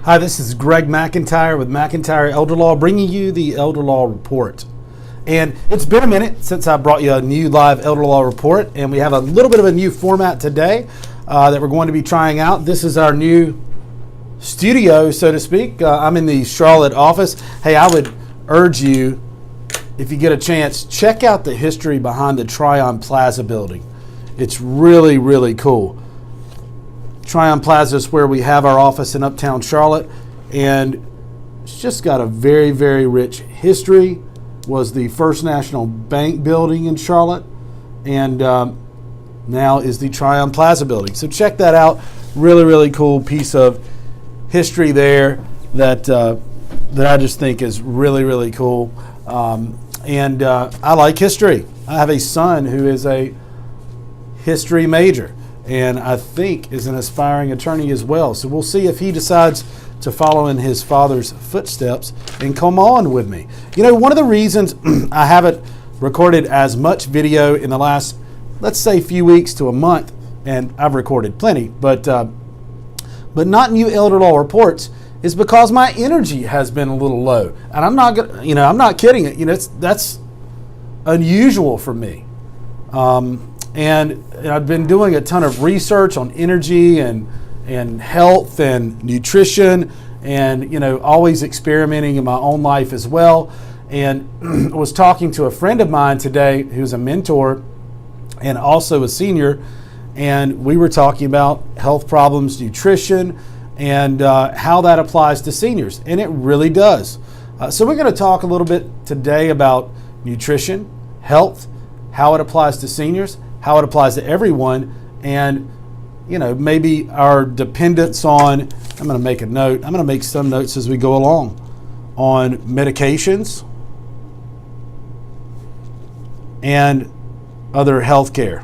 Hi, this is Greg McIntyre with McIntyre Elder Law, bringing you the Elder Law Report. And it's been a minute since I brought you a new live Elder Law Report, and we have a little bit of a new format today that we're going to be trying out. This is our new studio, so to speak. I'm in the Charlotte office. Hey, I would urge you, if you get a chance, check out the history behind the Tryon Plaza building. It's really, really cool. Tryon Plaza is where we have our office in Uptown Charlotte, and it's just got a very, very rich history. Was the First National Bank building in Charlotte, and now is the Tryon Plaza building. So check that out. Really, really cool piece of history there that I just think is really, really cool. And I like history. I have a son who is a history major, and I think is an aspiring attorney as well. So we'll see if he decides to follow in his father's footsteps and come on with me. You know, one of the reasons I haven't recorded as much video in the last, let's say, few weeks to a month, and I've recorded plenty, but not new Elder Law Reports, is because my energy has been a little low. And I'm not gonna, I'm not kidding it. That's unusual for me. And I've been doing a ton of research on energy and health and nutrition, and always experimenting in my own life as well. And I was talking to a friend of mine today who's a mentor and also a senior, and we were talking about health problems, nutrition, and how that applies to seniors, and it really does. So we're going to talk a little bit today about nutrition, health, how it applies to seniors, how it applies to everyone, and maybe our dependence on, I'm going to make a note, I'm going to make some notes as we go along, on medications and other health care.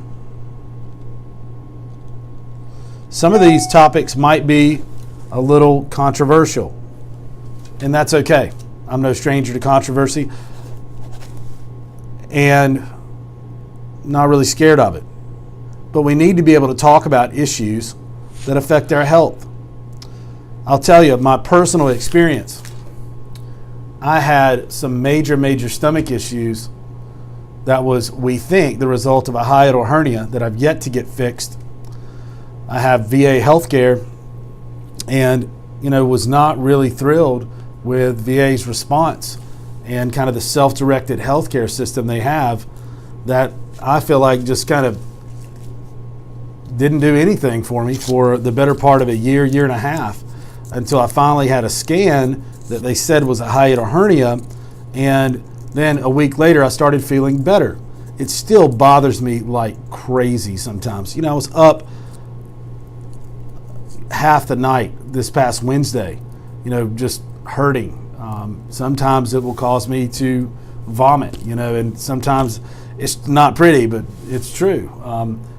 Some of these topics might be a little controversial, and that's okay. I'm no stranger to controversy, and not really scared of it. But we need to be able to talk about issues that affect our health. I'll tell you my personal experience. I had some major stomach issues that was, we think, the result of a hiatal hernia that I've yet to get fixed. I have VA healthcare, and was not really thrilled with VA's response and kind of the self-directed healthcare system they have that I feel like just kind of didn't do anything for me for the better part of a year and a half, until I finally had a scan that they said was a hiatal hernia, and then a week later I started feeling better. It still bothers me like crazy sometimes. I was up half the night this past Wednesday, just hurting. Sometimes it will cause me to vomit, and sometimes it's not pretty, but it's true.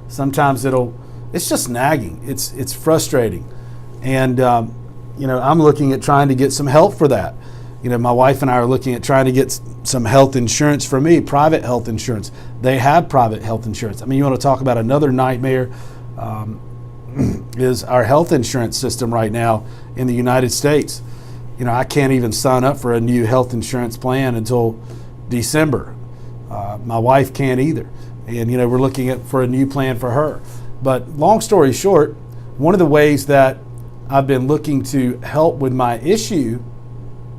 Sometimes it's just nagging. It's frustrating. And, I'm looking at trying to get some help for that. My wife and I are looking at trying to get some health insurance for me, private health insurance. They have private health insurance. I mean, you want to talk about another nightmare, is our health insurance system right now in the United States. I can't even sign up for a new health insurance plan until December. My wife can't either. And, we're looking for a new plan for her. But long story short, one of the ways that I've been looking to help with my issue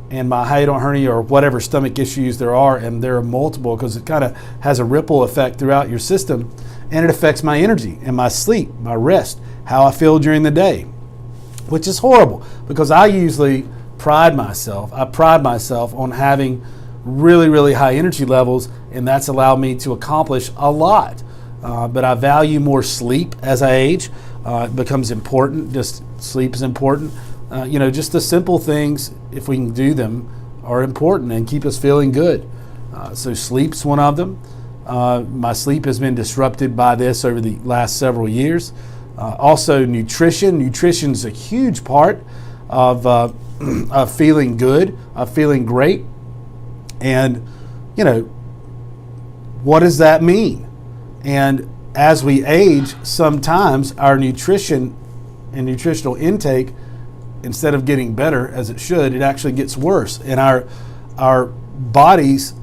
and my hiatal hernia or whatever stomach issues there are, and there are multiple because it kind of has a ripple effect throughout your system, and it affects my energy and my sleep, my rest, how I feel during the day, which is horrible because I usually pride myself on having really high energy levels, and that's allowed me to accomplish a lot. But I value more sleep as I age. It becomes important. Just sleep is important. Just the simple things, if we can do them, are important and keep us feeling good. So sleep's one of them. My sleep has been disrupted by this over the last several years. Also nutrition. Nutrition's a huge part of feeling good, of feeling great. And, what does that mean? And as we age, sometimes our nutrition and nutritional intake instead of getting better as it should, it actually gets worse. And our bodies,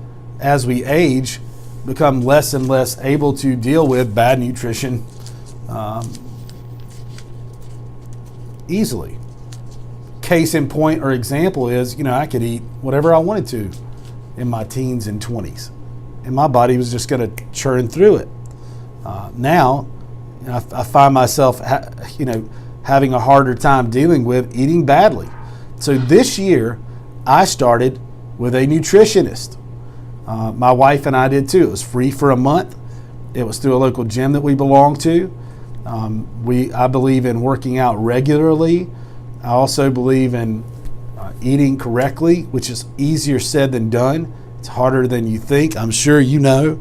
as we age, become less and less able to deal with bad nutrition easily. Case in point or example is, I could eat whatever I wanted to in my teens and 20s, and my body was just going to churn through it. Now, I find myself, having a harder time dealing with eating badly. So this year, I started with a nutritionist. My wife and I did too. It was free for a month. It was through a local gym that we belong to. I believe in working out regularly. I also believe in eating correctly, which is easier said than done. It's harder than you think. I'm sure you know.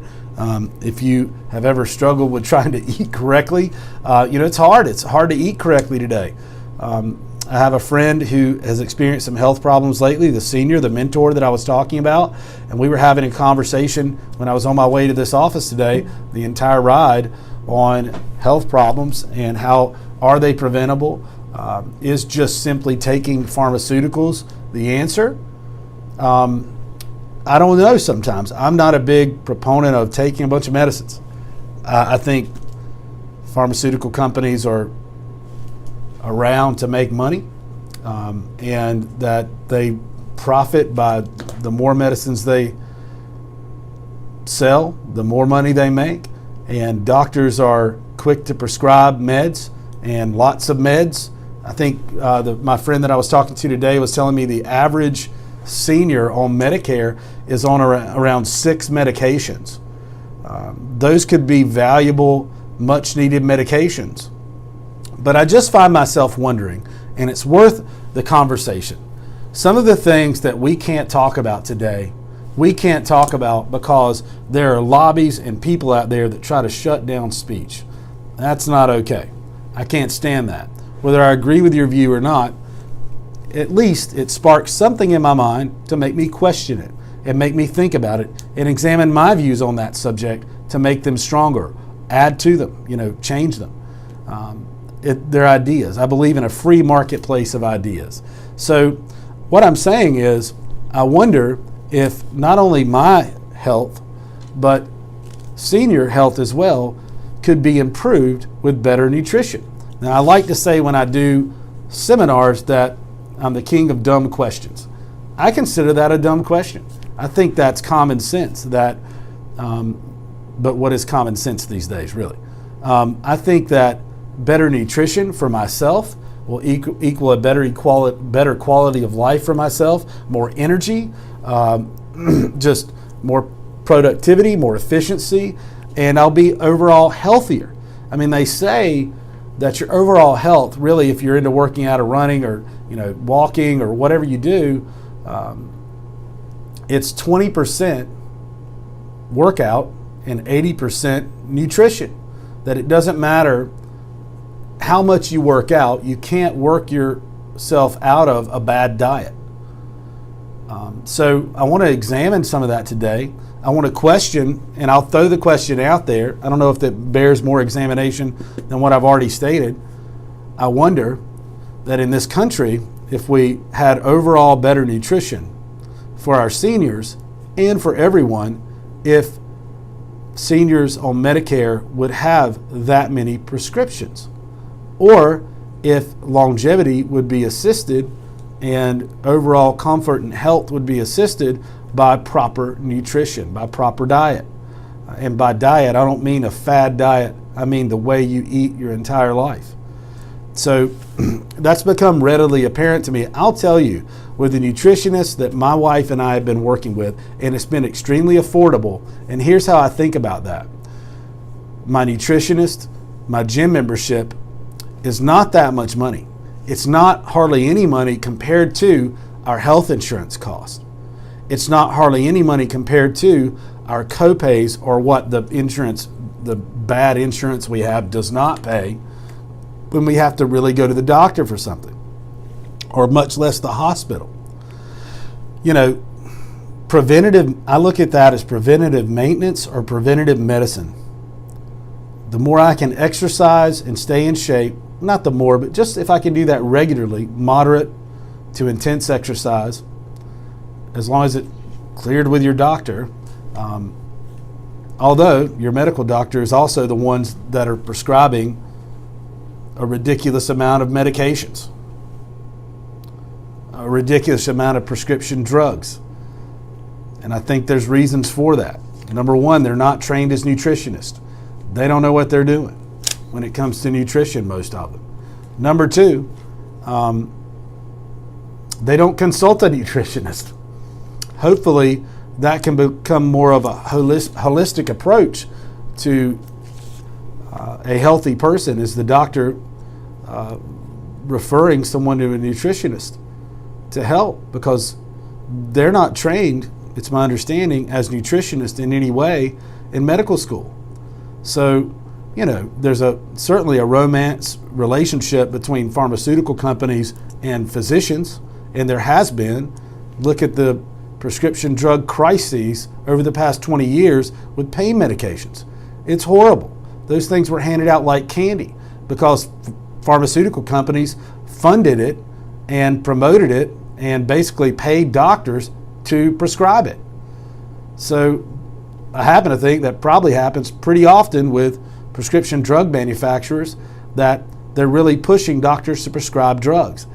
If you have ever struggled with trying to eat correctly, it's hard. It's hard to eat correctly today. I have a friend who has experienced some health problems lately, the mentor that I was talking about, and we were having a conversation when I was on my way to this office today, the entire ride, on health problems and how are they preventable. Is just simply taking pharmaceuticals the answer? I don't know sometimes. I'm not a big proponent of taking a bunch of medicines. I think pharmaceutical companies are around to make money, and that they profit by the more medicines they sell, the more money they make, and doctors are quick to prescribe meds and lots of meds. I think my friend that I was talking to today was telling me the average senior on Medicare is on around 6 medications. Those could be valuable, much needed medications. But I just find myself wondering, and it's worth the conversation. Some of the things that we can't talk about today, we can't talk about because there are lobbies and people out there that try to shut down speech. That's not okay. I can't stand that. Whether I agree with your view or not, at least it sparks something in my mind to make me question it and make me think about it and examine my views on that subject to make them stronger, add to them, change them. They're ideas. I believe in a free marketplace of ideas. So what I'm saying is, I wonder if not only my health, but senior health as well could be improved with better nutrition. Now, I like to say when I do seminars that I'm the king of dumb questions. I consider that a dumb question. I think that's common sense. But what is common sense these days, really? I think that better nutrition for myself will equal a better quality of life for myself, more energy, just more productivity, more efficiency, and I'll be overall healthier. I mean, they say that your overall health, really, if you're into working out or running or walking or whatever you do, it's 20% workout and 80% nutrition. That it doesn't matter how much you work out, you can't work yourself out of a bad diet. So I want to examine some of that today. I want to question, and I'll throw the question out there. I don't know if that bears more examination than what I've already stated. I wonder that in this country, if we had overall better nutrition for our seniors and for everyone, if seniors on Medicare would have that many prescriptions, or if longevity would be assisted and overall comfort and health would be assisted by proper nutrition, by proper diet. And by diet, I don't mean a fad diet. I mean the way you eat your entire life. So that's become readily apparent to me. I'll tell you, with the nutritionist that my wife and I have been working with, and it's been extremely affordable, and here's how I think about that. My nutritionist, my gym membership is not that much money. It's not hardly any money compared to our health insurance cost. It's not hardly any money compared to our copays or what the bad insurance we have does not pay when we have to really go to the doctor for something, or much less the hospital. Preventative, I look at that as preventative maintenance or preventative medicine. The more I can exercise and stay in shape, not the more, but just if I can do that regularly, moderate to intense exercise, as long as it's cleared with your doctor, although your medical doctor is also the ones that are prescribing a ridiculous amount of medications, a ridiculous amount of prescription drugs. And I think there's reasons for that. Number one, they're not trained as nutritionists. They don't know what they're doing when it comes to nutrition, most of them. Number two, they don't consult a nutritionist. Hopefully, that can become more of a holistic approach to a healthy person, is the doctor referring someone to a nutritionist to help, because they're not trained, it's my understanding, as nutritionists in any way in medical school. So, there's certainly a romance relationship between pharmaceutical companies and physicians, and there has been. Look at the prescription drug crises over the past 20 years with pain medications. It's horrible. Those things were handed out like candy because pharmaceutical companies funded it and promoted it and basically paid doctors to prescribe it. So I happen to think that probably happens pretty often with prescription drug manufacturers, that they're really pushing doctors to prescribe drugs.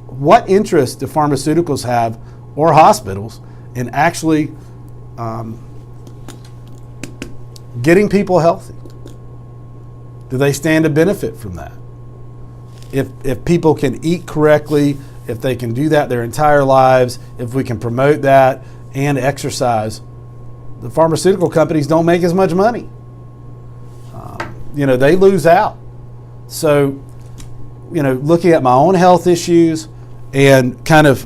What interest do pharmaceuticals have, or hospitals, in actually getting people healthy? Do they stand to benefit from that? If people can eat correctly, if they can do that their entire lives, if we can promote that and exercise, the pharmaceutical companies don't make as much money. They lose out. So, looking at my own health issues and kind of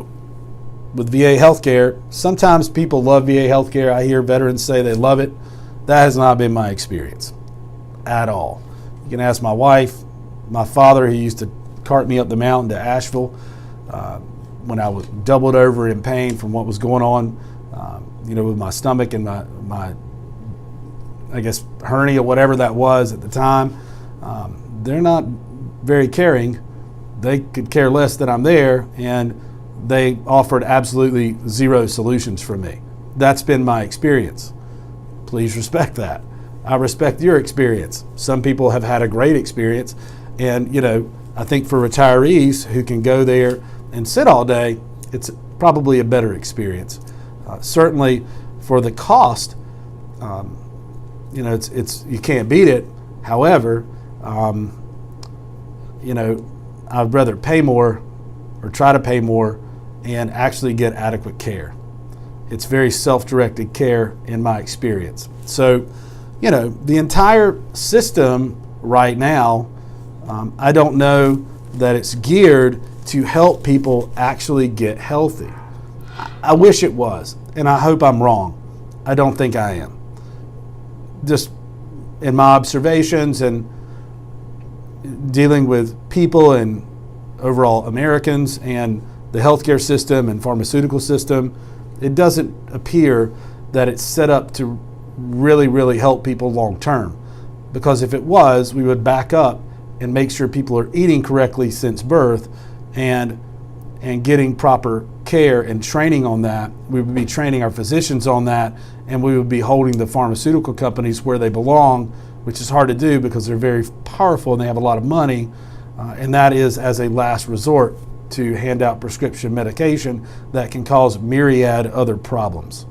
with VA healthcare, sometimes people love VA healthcare. I hear veterans say they love it. That has not been my experience at all. You can ask my wife, my father, who used to cart me up the mountain to Asheville when I was doubled over in pain from what was going on, with my stomach and my I guess hernia, whatever that was at the time. They're not very caring. They could care less that I'm there, and they offered absolutely zero solutions for me. That's been my experience. Please respect that. I respect your experience. Some people have had a great experience, and I think for retirees who can go there and sit all day, it's probably a better experience. Certainly for the cost, it's you can't beat it. However, I'd rather pay more or try to pay more and actually get adequate care. It's very self-directed care in my experience. So, the entire system right now, I don't know that it's geared to help people actually get healthy. I wish it was, and I hope I'm wrong. I don't think I am. Just in my observations and dealing with people and overall Americans and the healthcare system and pharmaceutical system, it doesn't appear that it's set up to really, really help people long term. Because if it was, we would back up and make sure people are eating correctly since birth and getting proper care and training on that. We would be training our physicians on that, and we would be holding the pharmaceutical companies where they belong, which is hard to do because they're very powerful and they have a lot of money, and that is as a last resort to hand out prescription medication that can cause myriad other problems.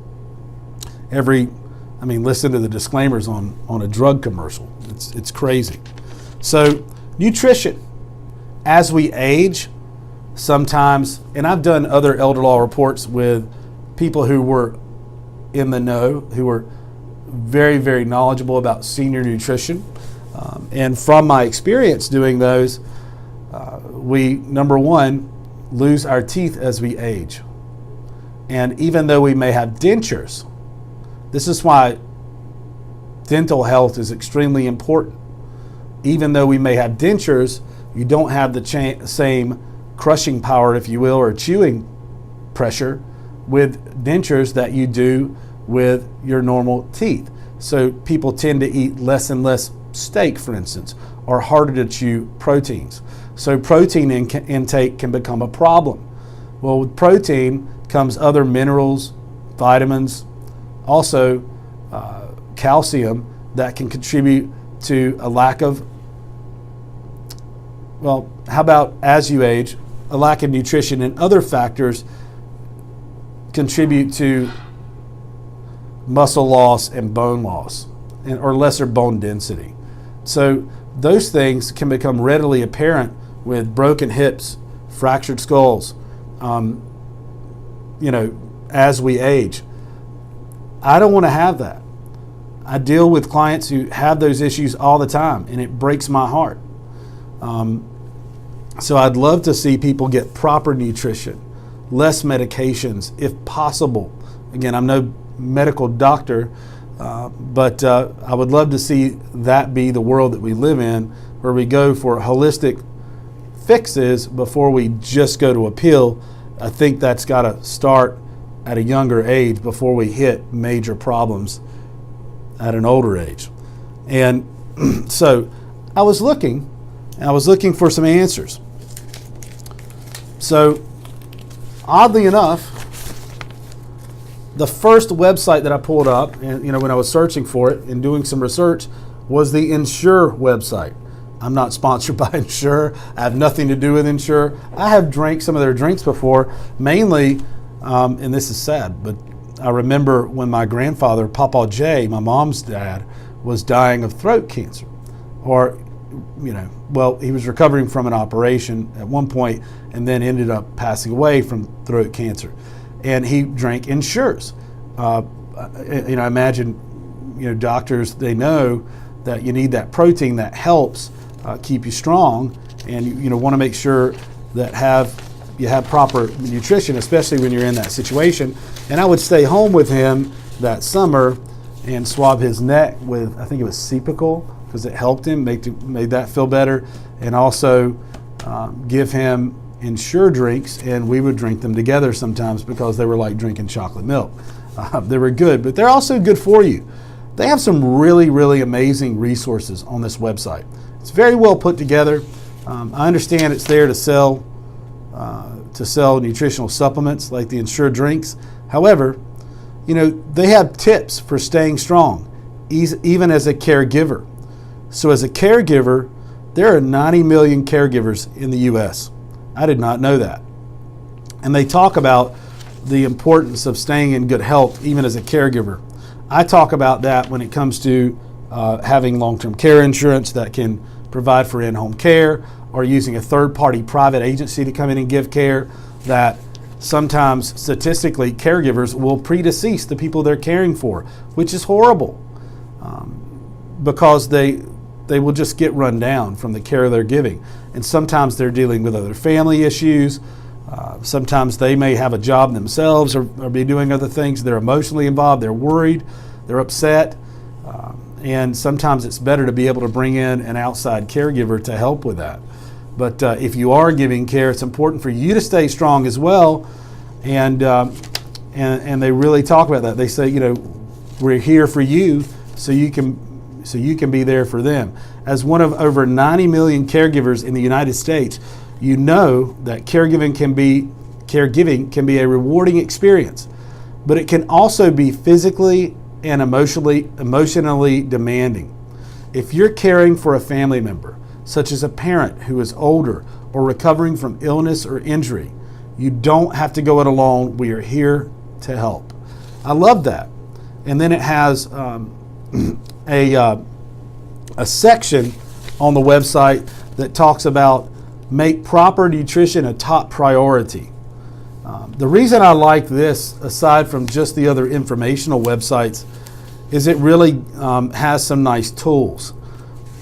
Listen to the disclaimers on a drug commercial. It's crazy. So nutrition, as we age, sometimes, and I've done other elder law reports with people who were in the know, who were very, very knowledgeable about senior nutrition. And from my experience doing those, we, number one, lose our teeth as we age. And even though we may have dentures, this is why dental health is extremely important. Even though we may have dentures, you don't have the same crushing power, if you will, or chewing pressure with dentures that you do with your normal teeth. So people tend to eat less and less steak, for instance, are harder to chew proteins. So protein intake can become a problem. Well, with protein comes other minerals, vitamins, also calcium that can contribute to a lack of, well, how about as you age, a lack of nutrition and other factors contribute to muscle loss and bone loss or lesser bone density. So those things can become readily apparent with broken hips, fractured skulls, as we age. I don't want to have that. I deal with clients who have those issues all the time, and it breaks my heart. So I'd love to see people get proper nutrition, less medications if possible. Again, I'm no medical doctor, but I would love to see that be the world that we live in, where we go for holistic fixes before we just go to a pill. I think that's got to start at a younger age before we hit major problems at an older age. And so I was looking for some answers. So oddly enough, the first website that I pulled up, and when I was searching for it and doing some research, was the Ensure website. I'm not sponsored by Ensure. I have nothing to do with Ensure. I have drank some of their drinks before, mainly, and this is sad, but I remember when my grandfather, Papa J, my mom's dad, was dying of throat cancer. Or, he was recovering from an operation at one point and then ended up passing away from throat cancer. And he drank Ensures. I imagine, doctors, they know that you need that protein that helps keep you strong, and you want to make sure that you have proper nutrition, especially when you're in that situation. And I would stay home with him that summer and swab his neck with, I think it was Cepical, because it helped him, made that feel better, and also give him Ensure drinks, and we would drink them together sometimes because they were like drinking chocolate milk. They were good, but they're also good for you. They have some really, really amazing resources on this website. It's very well put together. I understand it's there to sell nutritional supplements like the Ensure drinks. However, they have tips for staying strong, even as a caregiver. So as a caregiver, there are 90 million caregivers in the U.S. I did not know that. And they talk about the importance of staying in good health, even as a caregiver. I talk about that when it comes to having long-term care insurance that can provide for in-home care, or using a third-party private agency to come in and give care, that sometimes statistically caregivers will predecease the people they're caring for, which is horrible, because they will just get run down from the care they're giving. And sometimes they're dealing with other family issues. Sometimes they may have a job themselves or be doing other things. They're emotionally involved. They're worried. They're upset. And sometimes it's better to be able to bring in an outside caregiver to help with that. But if you are giving care, it's important for you to stay strong as well. And they really talk about that. They say, we're here for you so you can be there for them. As one of over 90 million caregivers in the United States, you know that caregiving can be a rewarding experience, but it can also be physically and emotionally demanding. If you're caring for a family member, such as a parent who is older or recovering from illness or injury, you don't have to go it alone. We are here to help. I love that. And then it has a section on the website that talks about make proper nutrition a top priority. The reason I like this, aside from just the other informational websites, is it really has some nice tools.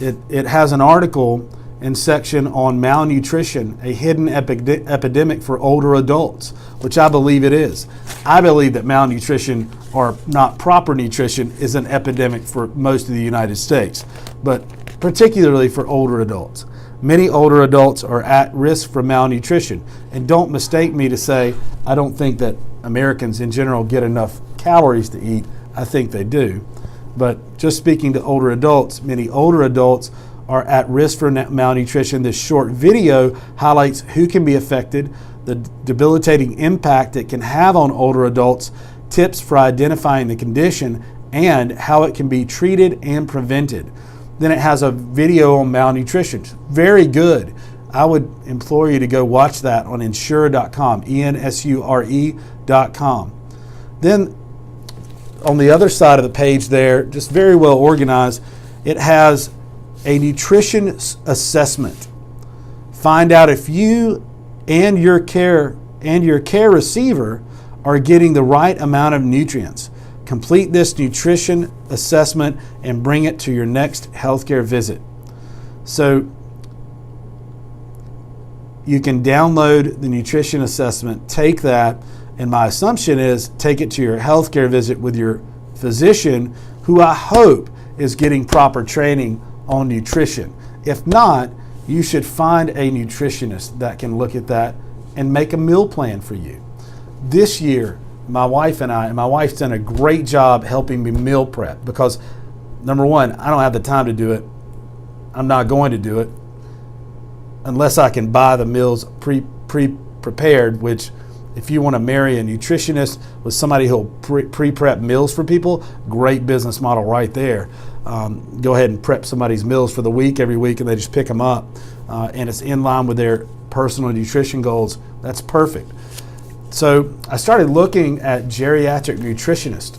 It has an article and section on malnutrition, a hidden epidemic for older adults, which I believe it is. I believe that malnutrition, or not proper nutrition, is an epidemic for most of the United States, but particularly for older adults. Many older adults are at risk for malnutrition. And don't mistake me to say I don't think that Americans in general get enough calories to eat. I think they do. But just speaking to older adults, many older adults are at risk for malnutrition. This short video highlights who can be affected, the debilitating impact it can have on older adults, tips for identifying the condition, and how it can be treated and prevented. Then it has a video on malnutrition. Very good. I would implore you to go watch that on ensure.com, ensure.com. Then on the other side of the page there, just very well organized, it has a nutrition assessment. Find out if you and your care receiver are getting the right amount of nutrients. Complete this nutrition assessment and bring it to your next healthcare visit. So you can download the nutrition assessment, take that, and my assumption is take it to your healthcare visit with your physician, who I hope is getting proper training on nutrition. If not, you should find a nutritionist that can look at that and make a meal plan for you. This year, my wife's done a great job helping me meal prep because, number one, I don't have the time to do it. I'm not going to do it unless I can buy the meals pre-prepared, which if you want to marry a nutritionist with somebody who'll pre-prep meals for people, great business model right there. Go ahead and prep somebody's meals for the week every week and they just pick them up and it's in line with their personal nutrition goals. That's perfect. So I started looking at geriatric nutritionist.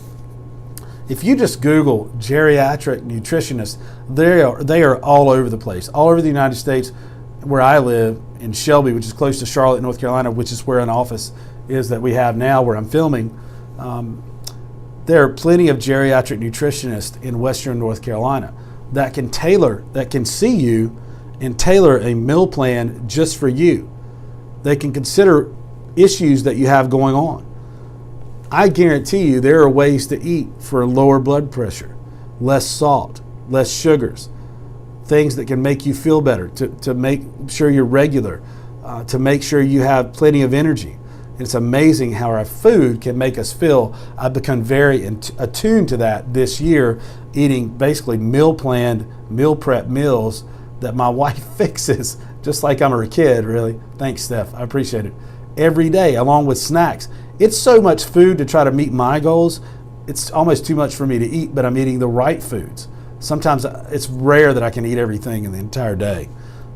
If you just Google geriatric nutritionist, they are all over the place, all over the United States. Where I live in Shelby, which is close to Charlotte, North Carolina, which is where an office is that we have now where I'm filming, there are plenty of geriatric nutritionists in Western North Carolina that can see you and tailor a meal plan just for you. They can consider issues that you have going on. I guarantee you there are ways to eat for lower blood pressure, less salt, less sugars, things that can make you feel better, to make sure you're regular, to make sure you have plenty of energy. It's amazing how our food can make us feel. I've become very attuned to that this year, eating basically meal prep meals that my wife fixes, just like I'm her kid, really. Thanks, Steph. I appreciate it. Every day, along with snacks. It's so much food to try to meet my goals. It's almost too much for me to eat, but I'm eating the right foods. Sometimes it's rare that I can eat everything in the entire day.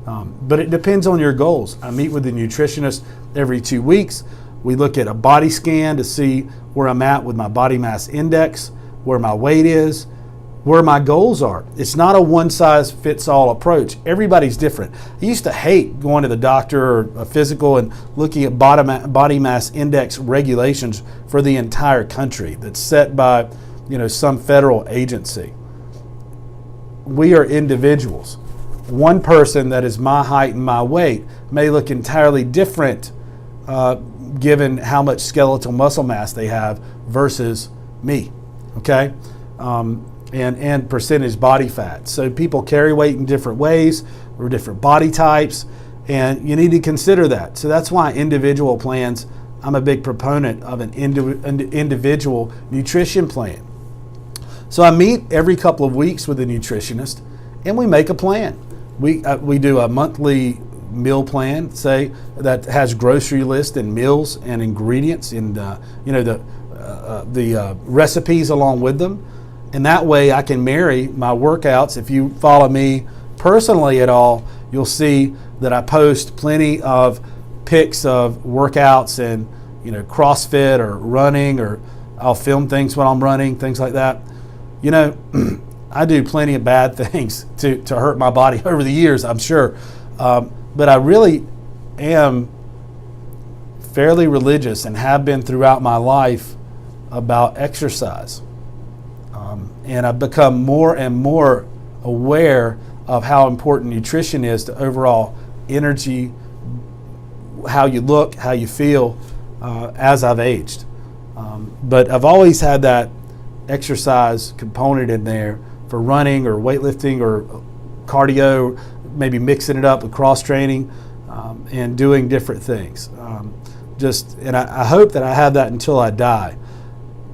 But it depends on your goals. I meet with a nutritionist every 2 weeks. We look at a body scan to see where I'm at with my body mass index, where my weight is, where my goals are. It's not a one-size-fits-all approach. Everybody's different. I used to hate going to the doctor or a physical and looking at body mass index regulations for the entire country that's set by, some federal agency. We are individuals. One person that is my height and my weight may look entirely different given how much skeletal muscle mass they have versus me, okay? And percentage body fat. So people carry weight in different ways or different body types, and you need to consider that. So that's why individual plans, I'm a big proponent of an individual nutrition plan. So I meet every couple of weeks with a nutritionist and we make a plan. We do a monthly meal plan, say, that has grocery list and meals and ingredients and the recipes along with them. And that way I can marry my workouts. If you follow me personally at all, you'll see that I post plenty of pics of workouts and CrossFit or running, or I'll film things when I'm running, things like that. I do plenty of bad things to hurt my body over the years, I'm sure. But I really am fairly religious and have been throughout my life about exercise. And I've become more and more aware of how important nutrition is to overall energy, how you look, how you feel as I've aged. But I've always had that exercise component in there for running or weightlifting or cardio, maybe mixing it up with cross training and doing different things. And I hope that I have that until I die.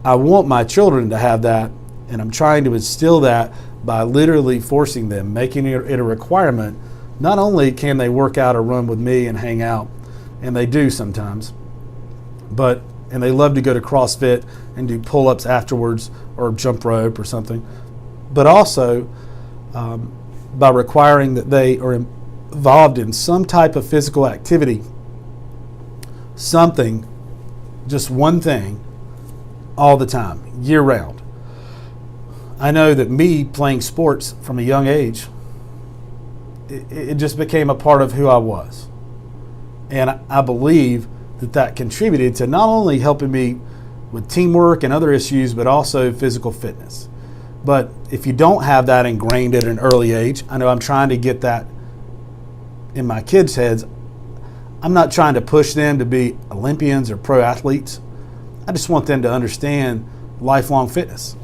I want my children to have that, and I'm trying to instill that by literally forcing them, making it a requirement. Not only can they work out or run with me and hang out, and they do sometimes, and they love to go to CrossFit and do pull-ups afterwards or jump rope or something, but also by requiring that they are involved in some type of physical activity, something, just one thing, all the time, year round. I know that me playing sports from a young age, it just became a part of who I was. And I believe that contributed to not only helping me with teamwork and other issues, but also physical fitness. But if you don't have that ingrained at an early age, I know I'm trying to get that in my kids' heads. I'm not trying to push them to be Olympians or pro athletes. I just want them to understand lifelong fitness,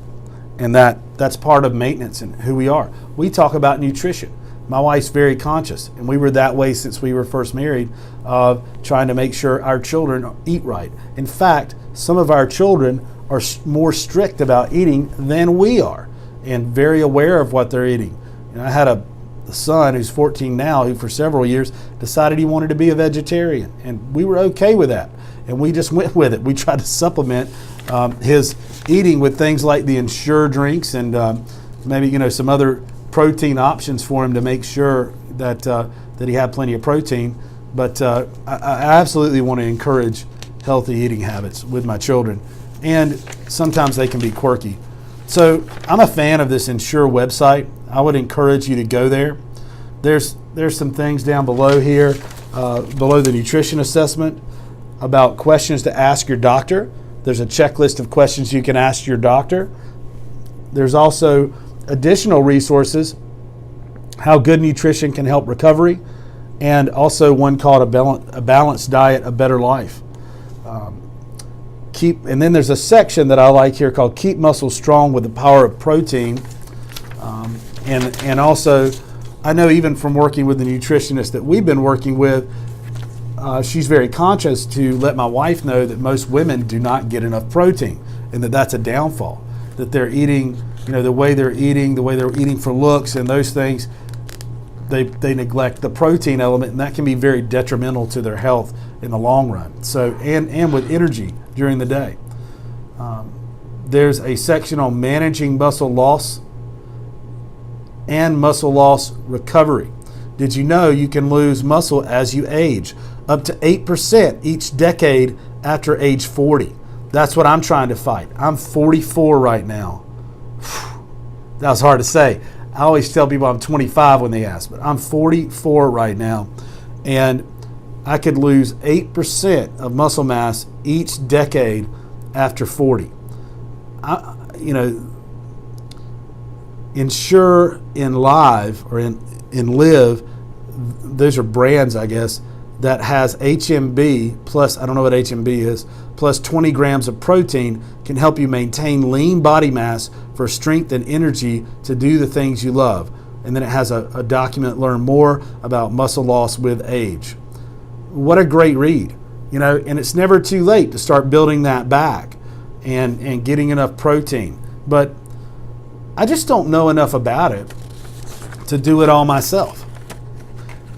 and that's part of maintenance and who we are. We talk about nutrition. My wife's very conscious, and we were that way since we were first married, of trying to make sure our children eat right. In fact, some of our children are more strict about eating than we are, and very aware of what they're eating. I had a son who's 14 now, who for several years decided he wanted to be a vegetarian, and we were okay with that, and we just went with it. We tried to supplement his eating with things like the Ensure drinks and maybe some other protein options for him to make sure that he had plenty of protein. But I absolutely want to encourage healthy eating habits with my children, and sometimes they can be quirky. So I'm a fan of this Ensure website. I would encourage you to go there. There's some things down below here, below the nutrition assessment, about questions to ask your doctor. There's a checklist of questions you can ask your doctor. There's also additional resources, how good nutrition can help recovery, and also one called a balanced diet, a better life. And then there's a section that I like here called Keep Muscles Strong with the Power of Protein. And also, I know even from working with the nutritionist that we've been working with, she's very conscious to let my wife know that most women do not get enough protein, and that's a downfall, that they're eating, the way they're eating for looks and those things, they neglect the protein element, and that can be very detrimental to their health in the long run. So, and with energy during the day. There's a section on managing muscle loss and muscle loss recovery. Did you know you can lose muscle as you age? Up to 8% each decade after age 40. That's what I'm trying to fight. I'm 44 right now. That was hard to say. I always tell people I'm 25 when they ask, but I'm 44 right now. And I could lose 8% of muscle mass each decade after 40. Ensure in Live or in Live, those are brands, I guess, that has HMB plus, I don't know what HMB is, plus 20 grams of protein can help you maintain lean body mass for strength and energy to do the things you love. And then it has a document, learn more about muscle loss with age. What a great read, and it's never too late to start building that back and getting enough protein. But I just don't know enough about it to do it all myself.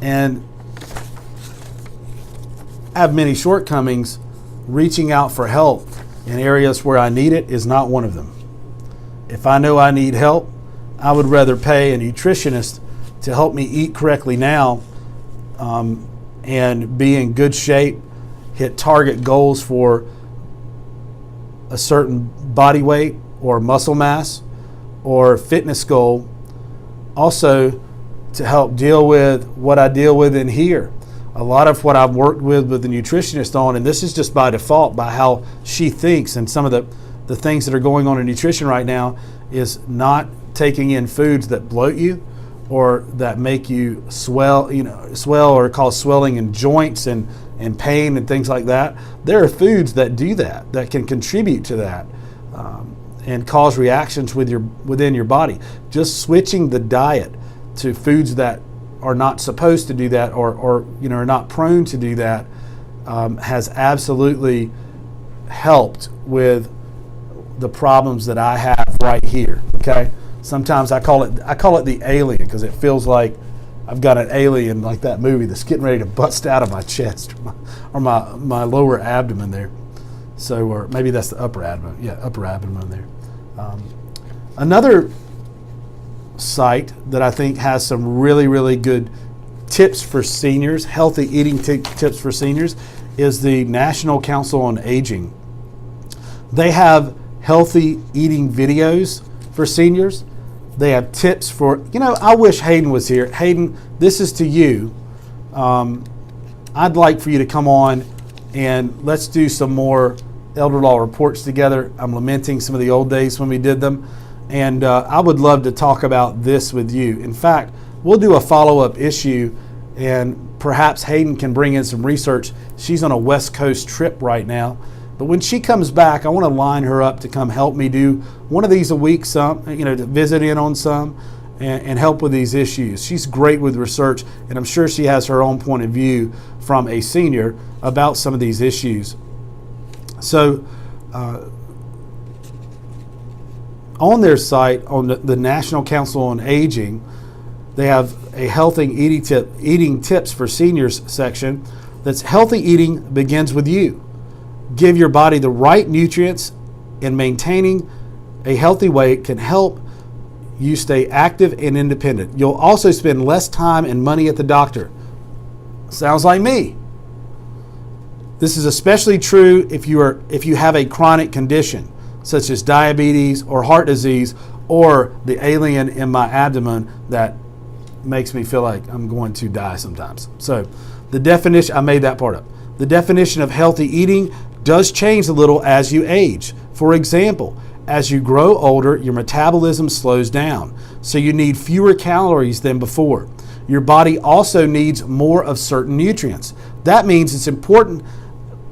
And I have many shortcomings. Reaching out for help in areas where I need it is not one of them. If I know I need help, I would rather pay a nutritionist to help me eat correctly now and be in good shape, hit target goals for a certain body weight or muscle mass or fitness goal. Also, to help deal with what I deal with in here. A lot of what I've worked with the nutritionist on, and this is just by default, by how she thinks, and some of the things that are going on in nutrition right now, is not taking in foods that bloat you or that make you swell or cause swelling in joints and pain and things like that. There are foods that do that can contribute to that and cause reactions within your body. Just switching the diet to foods that are not supposed to do that or are not prone to do that has absolutely helped with the problems that I have right here. Okay, Sometimes I call it the alien because it feels like I've got an alien like that movie that's getting ready to bust out of my chest or my lower abdomen there. So, or maybe that's the upper abdomen. Yeah, upper abdomen there. Another site that I think has some really, really good tips for seniors, healthy eating tips for seniors, is the National Council on Aging. They have healthy eating videos for seniors. They have tips for, I wish Hayden was here. Hayden, this is to you. I'd like for you to come on and let's do some more elder law reports together. I'm lamenting some of the old days when we did them. And I would love to talk about this with you. In fact, we'll do a follow-up issue and perhaps Hayden can bring in some research. She's on a West Coast trip right now. But when she comes back, I want to line her up to come help me do one of these a week, to visit in on some and help with these issues. She's great with research, and I'm sure she has her own point of view from a senior about some of these issues. So on their site, on the National Council on Aging, they have a healthy eating tips for seniors section. That's healthy eating begins with you. Give your body the right nutrients, and maintaining a healthy weight can help you stay active and independent. You'll also spend less time and money at the doctor. Sounds like me. This is especially true if you have a chronic condition such as diabetes or heart disease or the alien in my abdomen that makes me feel like I'm going to die sometimes. So the definition, I made that part up. The definition of healthy eating does change a little as you age. For example, as you grow older, your metabolism slows down, so you need fewer calories than before. Your body also needs more of certain nutrients. That means it's important,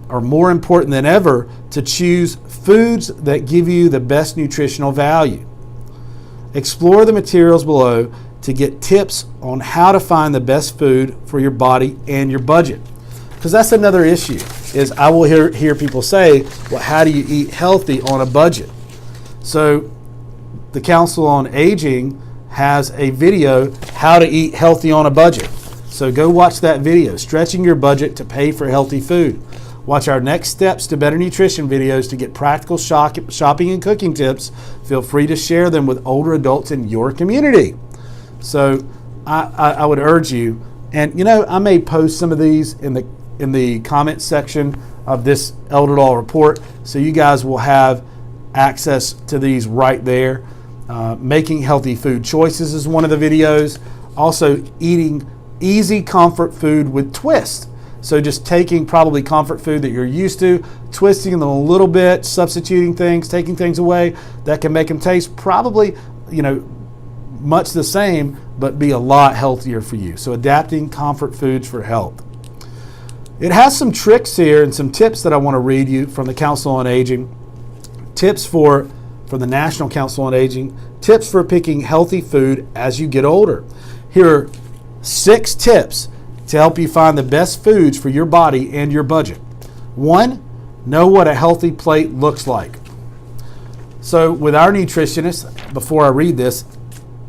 or more important than ever, to choose foods that give you the best nutritional value. Explore the materials below to get tips on how to find the best food for your body and your budget. Because that's another issue, is I will hear people say, well, how do you eat healthy on a budget? So the Council on Aging has a video, how to eat healthy on a budget. So go watch that video, Stretching Your Budget to Pay for Healthy Food. Watch our Next Steps to Better Nutrition videos to get practical shopping and cooking tips. Feel free to share them with older adults in your community. So I would urge you, and I may post some of these in the comment section of this elder law report, so you guys will have access to these right there. Making healthy food choices is one of the videos. Also, eating easy comfort food with twist. So just taking probably comfort food that you're used to, twisting them a little bit, substituting things, taking things away that can make them taste probably, much the same, but be a lot healthier for you. So adapting comfort foods for health. It has some tricks here and some tips that I want to read you from the Council on Aging. Tips for the National Council on Aging. Tips for picking healthy food as you get older. Here are 6 tips to help you find the best foods for your body and your budget. 1, know what a healthy plate looks like. So with our nutritionist, before I read this,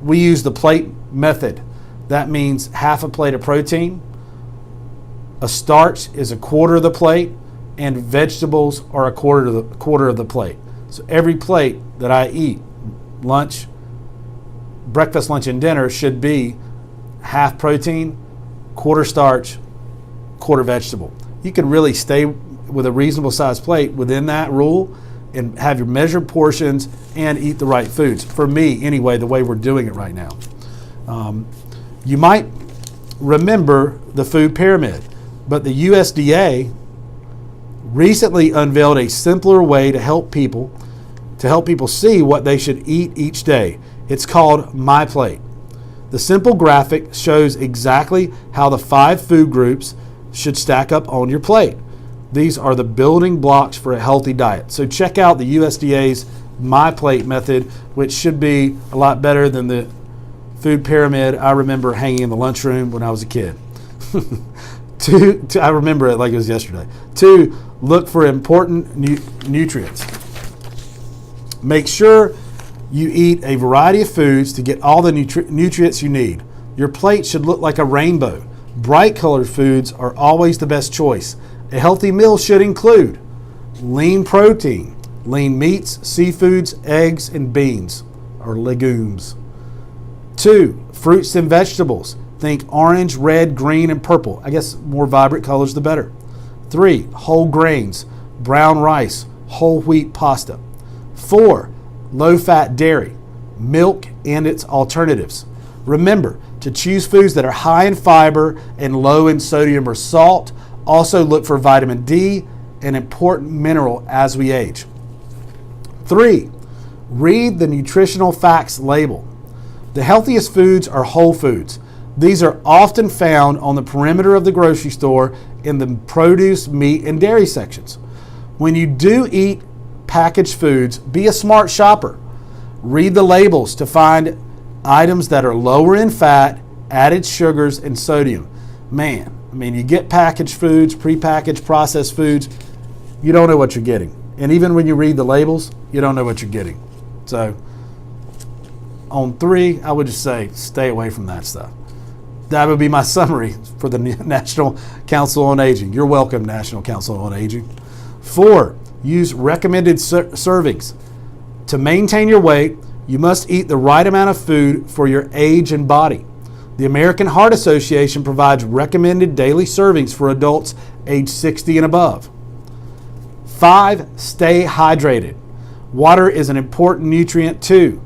we use the plate method. That means half a plate of protein, a starch is a quarter of the plate, and vegetables are a quarter of the plate. So every plate that I eat, lunch, breakfast, lunch, and dinner, should be half protein, quarter starch, quarter vegetable. You can really stay with a reasonable sized plate within that rule and have your measured portions and eat the right foods. For me, anyway, the way we're doing it right now. You might remember the food pyramid, but the USDA recently unveiled a simpler way to help people see what they should eat each day. It's called My Plate. The simple graphic shows exactly how the 5 food groups should stack up on your plate. These are the building blocks for a healthy diet. So check out the USDA's My Plate method, which should be a lot better than the food pyramid I remember hanging in the lunchroom when I was a kid. I remember it like it was yesterday. 2, look for important nutrients. Make sure You eat a variety of foods to get all the nutrients you need. Your plate should look like a rainbow. Bright colored foods are always the best choice. A healthy meal should include lean protein, lean meats, seafoods, eggs, and beans or legumes. 2, fruits and vegetables. Think orange, red, green, and purple. I guess more vibrant colors the better. 3, whole grains, brown rice, whole wheat pasta. 4, low-fat dairy, milk and its alternatives. Remember to choose foods that are high in fiber and low in sodium or salt. Also look for vitamin D, an important mineral as we age. 3, read the nutritional facts label. The healthiest foods are whole foods. These are often found on the perimeter of the grocery store in the produce, meat, and dairy sections. When you do eat packaged foods, be a smart shopper. Read the labels to find items that are lower in fat, added sugars, and sodium. Man, I mean, you get packaged foods, prepackaged processed foods, you don't know what you're getting. And even when you read the labels, you don't know what you're getting. So on 3, I would just say stay away from that stuff. That would be my summary for the National Council on Aging. You're welcome, National Council on Aging. 4, use recommended servings. To maintain your weight, you must eat the right amount of food for your age and body. The American Heart Association provides recommended daily servings for adults age 60 and above. 5, stay hydrated. Water is an important nutrient too.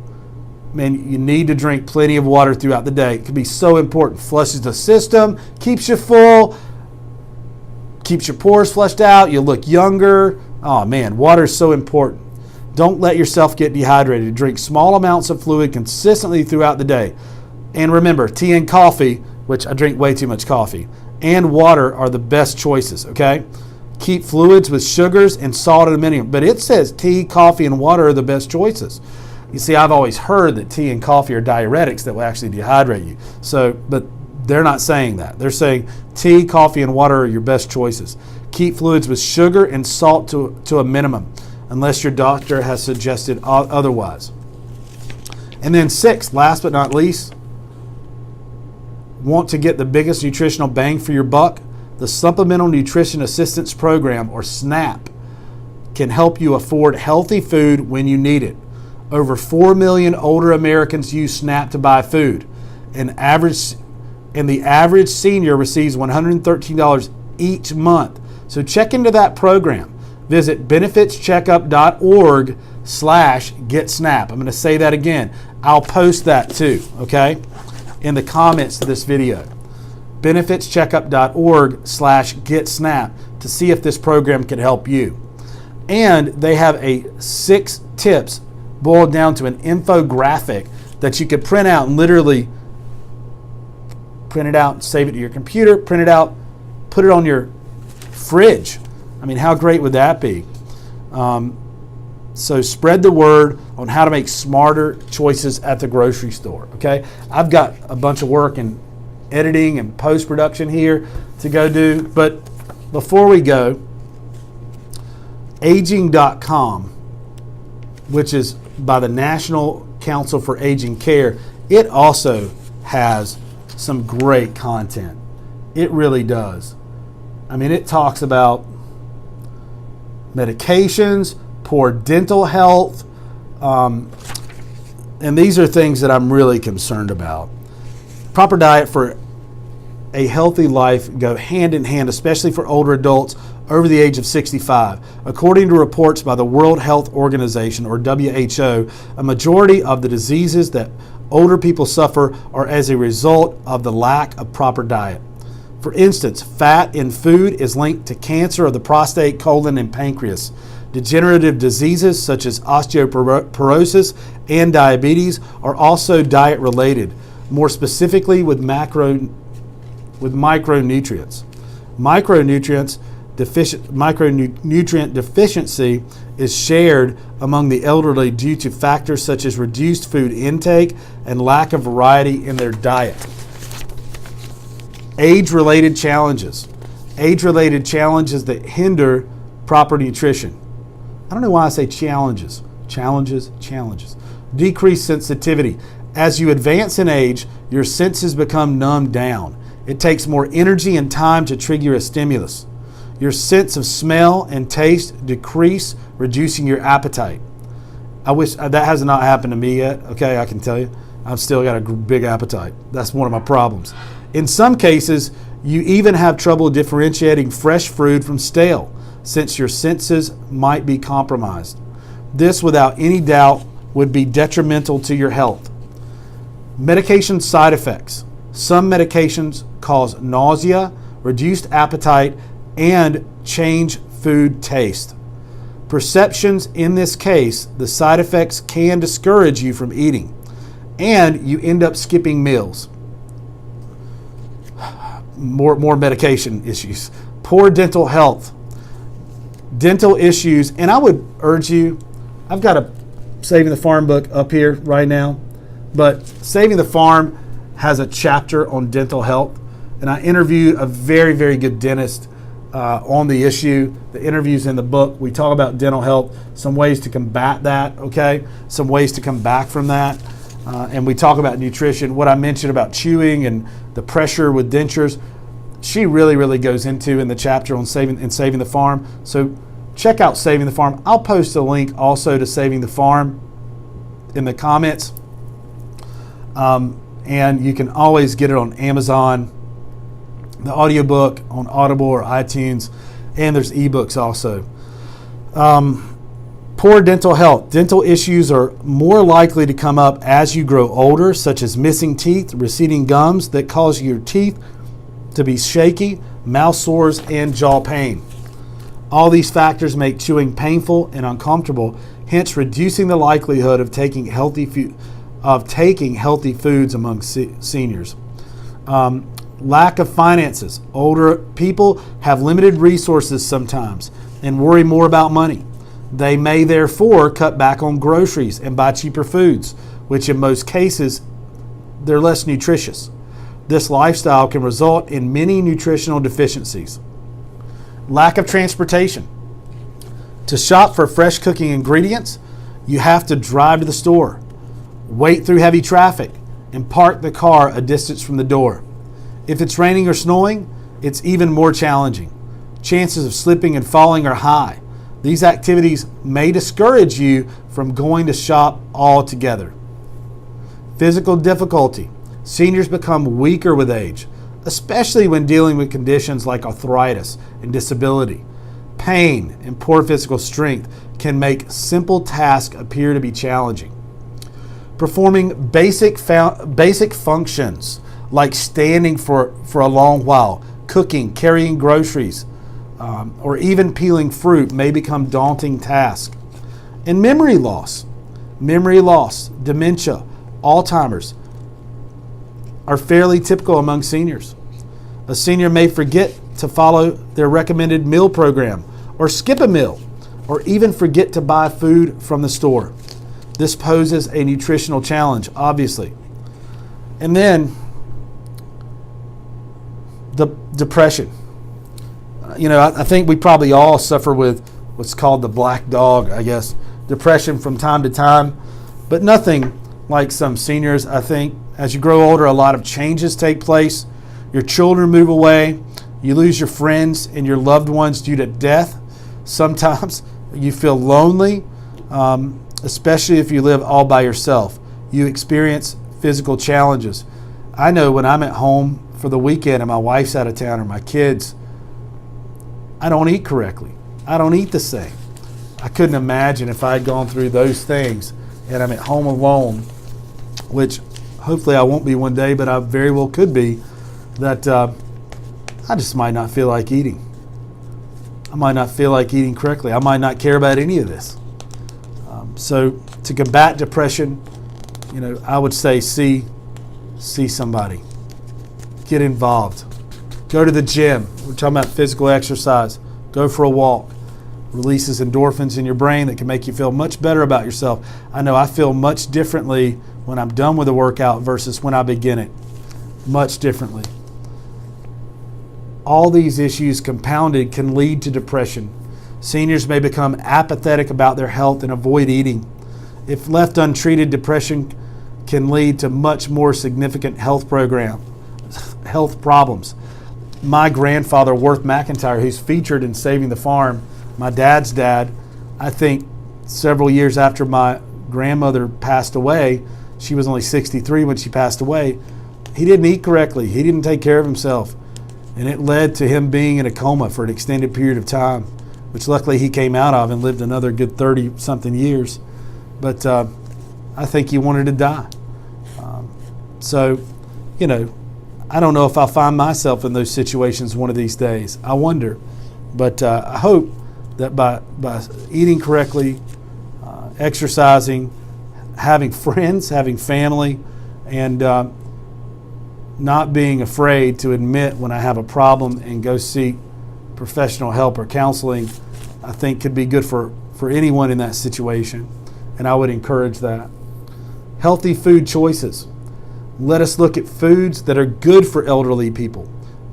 Man, you need to drink plenty of water throughout the day. It can be so important. Flushes the system, keeps you full, keeps your pores flushed out, you look younger. Oh man, water is so important. Don't let yourself get dehydrated. Drink small amounts of fluid consistently throughout the day. And remember, tea and coffee, which I drink way too much coffee, and water are the best choices, okay? Keep fluids with sugars and salt at a minimum. But it says tea, coffee, and water are the best choices. You see, I've always heard that tea and coffee are diuretics that will actually dehydrate you. So, but they're not saying that. They're saying tea, coffee, and water are your best choices. Keep fluids with sugar and salt to a minimum, unless your doctor has suggested otherwise. And then 6, last but not least, want to get the biggest nutritional bang for your buck? The Supplemental Nutrition Assistance Program, or SNAP, can help you afford healthy food when you need it. Over 4 million older Americans use SNAP to buy food. And the average senior receives $113 each month. So check into that program. Visit benefitscheckup.org/getsnap. I'm going to say that again. I'll post that too, okay, in the comments to this video. benefitscheckup.org/getsnap to see if this program can help you. And they have a 6 tips boiled down to an infographic that you could print out and literally print it out, save it to your computer, print it out, put it on your fridge. I mean, how great would that be? So spread the word on how to make smarter choices at the grocery store, okay? I've got a bunch of work in editing and post-production here to go do, but before we go, aging.com, which is by the National Council for Aging Care, it also has some great content. It really does. I mean, it talks about medications, poor dental health, and these are things that I'm really concerned about. Proper diet for a healthy life go hand in hand, especially for older adults over the age of 65. According to reports by the World Health Organization, or WHO, a majority of the diseases that older people suffer are as a result of the lack of proper diet. For instance, fat in food is linked to cancer of the prostate, colon, and pancreas. Degenerative diseases such as osteoporosis and diabetes are also diet related, more specifically with micronutrients. Micronutrient deficiency is shared among the elderly due to factors such as reduced food intake and lack of variety in their diet. Age-related challenges. Age-related challenges that hinder proper nutrition. I don't know why I say challenges. Challenges. Decreased sensitivity. As you advance in age, your senses become numbed down. It takes more energy and time to trigger a stimulus. Your sense of smell and taste decrease, reducing your appetite. I wish that has not happened to me yet. Okay, I can tell you. I've still got a big appetite. That's one of my problems. In some cases, you even have trouble differentiating fresh fruit from stale, since your senses might be compromised. This, without any doubt, would be detrimental to your health. Medication side effects. Some medications cause nausea, reduced appetite, and change food taste. Perceptions in this case, the side effects can discourage you from eating, and you end up skipping meals. More medication issues. Poor dental health. Dental issues, and I would urge you, I've got a Saving the Farm book up here right now, but Saving the Farm has a chapter on dental health, and I interviewed a very, very good dentist on the issue. The interview's in the book. We talk about dental health, some ways to combat that, okay? Some ways to come back from that. And we talk about nutrition. What I mentioned about chewing and the pressure with dentures, she really, really goes into in the chapter on Saving the Farm. So check out Saving the Farm. I'll post a link also to Saving the Farm in the comments. And you can always get it on Amazon, the audiobook on Audible or iTunes, and there's ebooks also. Poor dental health. Dental issues are more likely to come up as you grow older, such as missing teeth, receding gums that cause your teeth to be shaky, mouth sores, and jaw pain. All these factors make chewing painful and uncomfortable, hence reducing the likelihood of taking healthy foods among seniors. Lack of finances. Older people have limited resources sometimes and worry more about money. They may therefore cut back on groceries and buy cheaper foods, which in most cases, they're less nutritious. This lifestyle can result in many nutritional deficiencies. Lack of transportation. To shop for fresh cooking ingredients, you have to drive to the store, wait through heavy traffic, and park the car a distance from the door. If it's raining or snowing, it's even more challenging. Chances of slipping and falling are high. These activities may discourage you from going to shop altogether. Physical difficulty. Seniors become weaker with age, especially when dealing with conditions like arthritis and disability. Pain and poor physical strength can make simple tasks appear to be challenging. Performing basic functions like standing for a long while, cooking, carrying groceries, or even peeling fruit may become daunting tasks. And memory loss, dementia, Alzheimer's are fairly typical among seniors. A senior may forget to follow their recommended meal program, or skip a meal, or even forget to buy food from the store. This poses a nutritional challenge, obviously. And then, the depression. I think we probably all suffer with what's called the black dog, I guess, depression from time to time, but nothing like some seniors. I think as you grow older, a lot of changes take place. Your children move away. You lose your friends and your loved ones due to death. Sometimes you feel lonely, especially if you live all by yourself. You experience physical challenges. I know when I'm at home for the weekend and my wife's out of town or my kids, I don't eat correctly. I don't eat the same. I couldn't imagine if I had gone through those things and I'm at home alone, which hopefully I won't be one day, but I very well could be, that I just might not feel like eating. I might not feel like eating correctly. I might not care about any of this. So to combat depression, I would say see somebody. Get involved. Go to the gym. We're talking about physical exercise. Go for a walk. Releases endorphins in your brain that can make you feel much better about yourself. I know I feel much differently when I'm done with a workout versus when I begin it. Much differently. All these issues compounded can lead to depression. Seniors may become apathetic about their health and avoid eating. If left untreated, depression can lead to much more significant health problems. My grandfather, Worth McIntyre, who's featured in Saving the Farm, my dad's dad, I think several years after my grandmother passed away, she was only 63 when she passed away, he didn't eat correctly. He didn't take care of himself. And it led to him being in a coma for an extended period of time, which luckily he came out of and lived another good 30-something years. But I think he wanted to die. So, I don't know if I'll find myself in those situations one of these days. I wonder. But I hope that by eating correctly, exercising, having friends, having family, and not being afraid to admit when I have a problem and go seek professional help or counseling, I think could be good for anyone in that situation. And I would encourage that. Healthy food choices. Let us look at foods that are good for elderly people.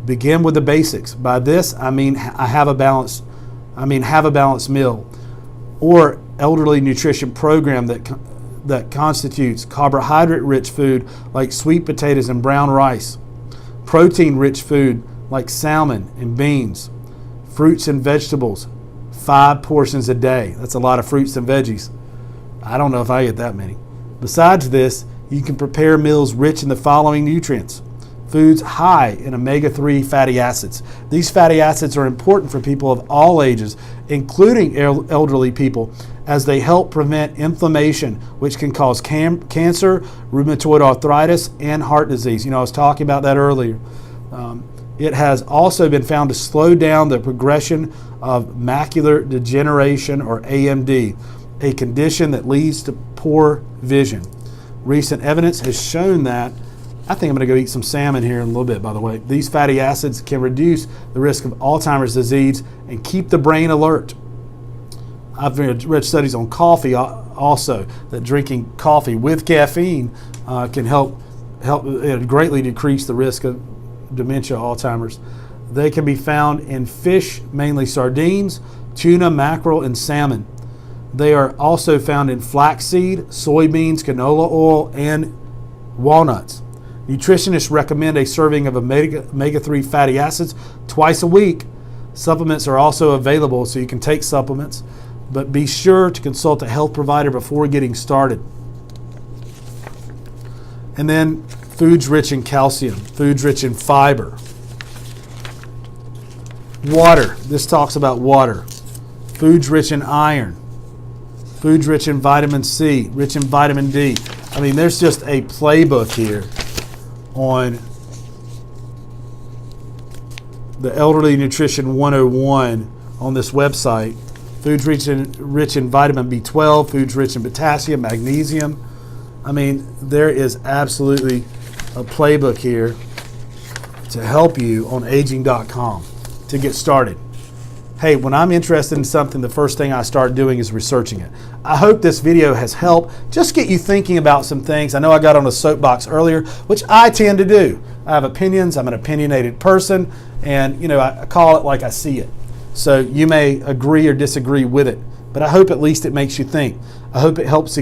Begin with the basics. By this, I mean have a balanced meal, or elderly nutrition program that constitutes carbohydrate-rich food like sweet potatoes and brown rice, protein-rich food like salmon and beans, fruits and vegetables, 5 portions a day. That's a lot of fruits and veggies. I don't know if I get that many. Besides this, you can prepare meals rich in the following nutrients. Foods high in omega-3 fatty acids. These fatty acids are important for people of all ages, including elderly people, as they help prevent inflammation, which can cause cancer, rheumatoid arthritis, and heart disease. I was talking about that earlier. It has also been found to slow down the progression of macular degeneration, or AMD, a condition that leads to poor vision. Recent evidence has shown that. I think I'm going to go eat some salmon here in a little bit, by the way. These fatty acids can reduce the risk of Alzheimer's disease and keep the brain alert. I've read studies on coffee also, that drinking coffee with caffeine can help greatly decrease the risk of dementia, Alzheimer's. They can be found in fish, mainly sardines, tuna, mackerel, and salmon. They are also found in flaxseed, soybeans, canola oil, and walnuts. Nutritionists recommend a serving of omega-3 fatty acids twice a week. Supplements are also available, so you can take supplements, but be sure to consult a health provider before getting started. And then foods rich in calcium, foods rich in fiber. Water, this talks about water. Foods rich in iron. Foods rich in vitamin C, rich in vitamin D. There's just a playbook here on the Elderly Nutrition 101 on this website. Foods rich in vitamin B12, foods rich in potassium, magnesium. There is absolutely a playbook here to help you on aging.com to get started. Hey, when I'm interested in something, the first thing I start doing is researching it. I hope this video has helped just get you thinking about some things. I know I got on a soapbox earlier, which I tend to do. I have opinions. I'm an opinionated person, and I call it like I see it. So you may agree or disagree with it, but I hope at least it makes you think. I hope it helps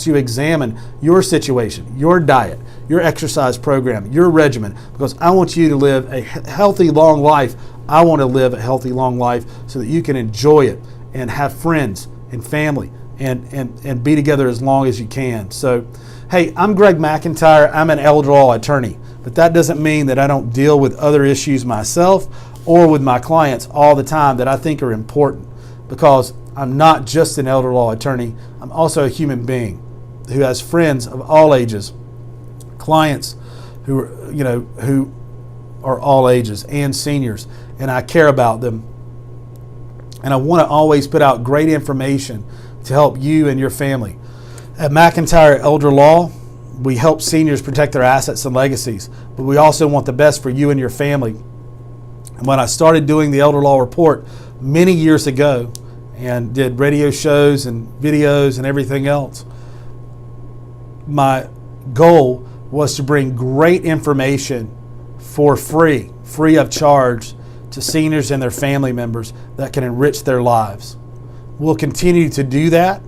you examine your situation, your diet, your exercise program, your regimen, because I want you to live a healthy, long life. I want to live a healthy, long life so that you can enjoy it and have friends and family and be together as long as you can. So, hey, I'm Greg McIntyre. I'm an elder law attorney, but that doesn't mean that I don't deal with other issues myself or with my clients all the time that I think are important, because I'm not just an elder law attorney. I'm also a human being who has friends of all ages, clients who are all ages, and seniors, and I care about them. And I want to always put out great information to help you and your family. At McIntyre Elder Law, we help seniors protect their assets and legacies, but we also want the best for you and your family. And when I started doing the Elder Law Report many years ago and did radio shows and videos and everything else, my goal was to bring great information for free of charge to seniors and their family members that can enrich their lives. We'll continue to do that.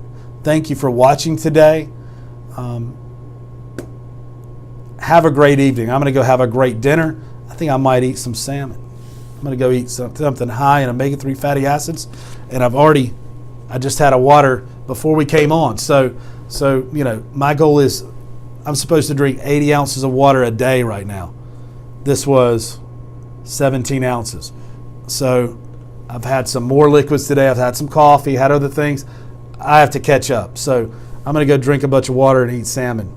Thank you for watching today. Have a great evening. I'm going to go have a great dinner. I think I might eat some salmon. I'm going to go eat something high in omega-3 fatty acids. And I just had a water before we came on. So my goal is I'm supposed to drink 80 ounces of water a day right now. This was 17 ounces. So I've had some more liquids today. I've had some coffee, had other things. I have to catch up. So I'm going to go drink a bunch of water and eat salmon.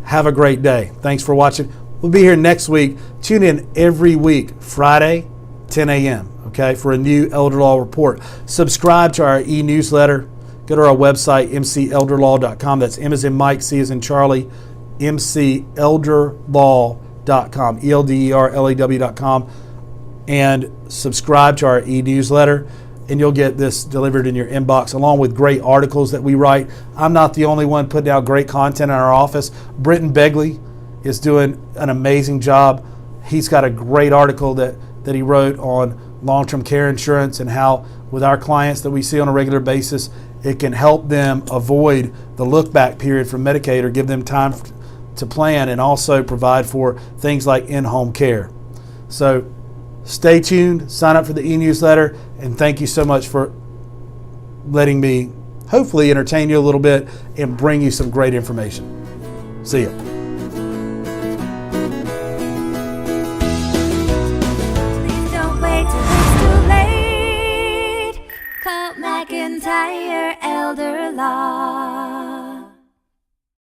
Have a great day. Thanks for watching. We'll be here next week. Tune in every week, Friday, 10 a.m., okay, for a new Elder Law report. Subscribe to our e-newsletter. Go to our website, mcelderlaw.com. That's M as in Mike, C as in Charlie, mcelderlaw.com, ELDERLAW.com. And subscribe to our e-newsletter, and you'll get this delivered in your inbox along with great articles that we write. I'm not the only one putting out great content in our office. Britton Begley is doing an amazing job. He's got a great article that he wrote on long-term care insurance and how with our clients that we see on a regular basis, it can help them avoid the look-back period from Medicaid or give them time to plan, and also provide for things like in-home care. So stay tuned, sign up for the e-newsletter, and thank you so much for letting me hopefully entertain you a little bit and bring you some great information. See ya.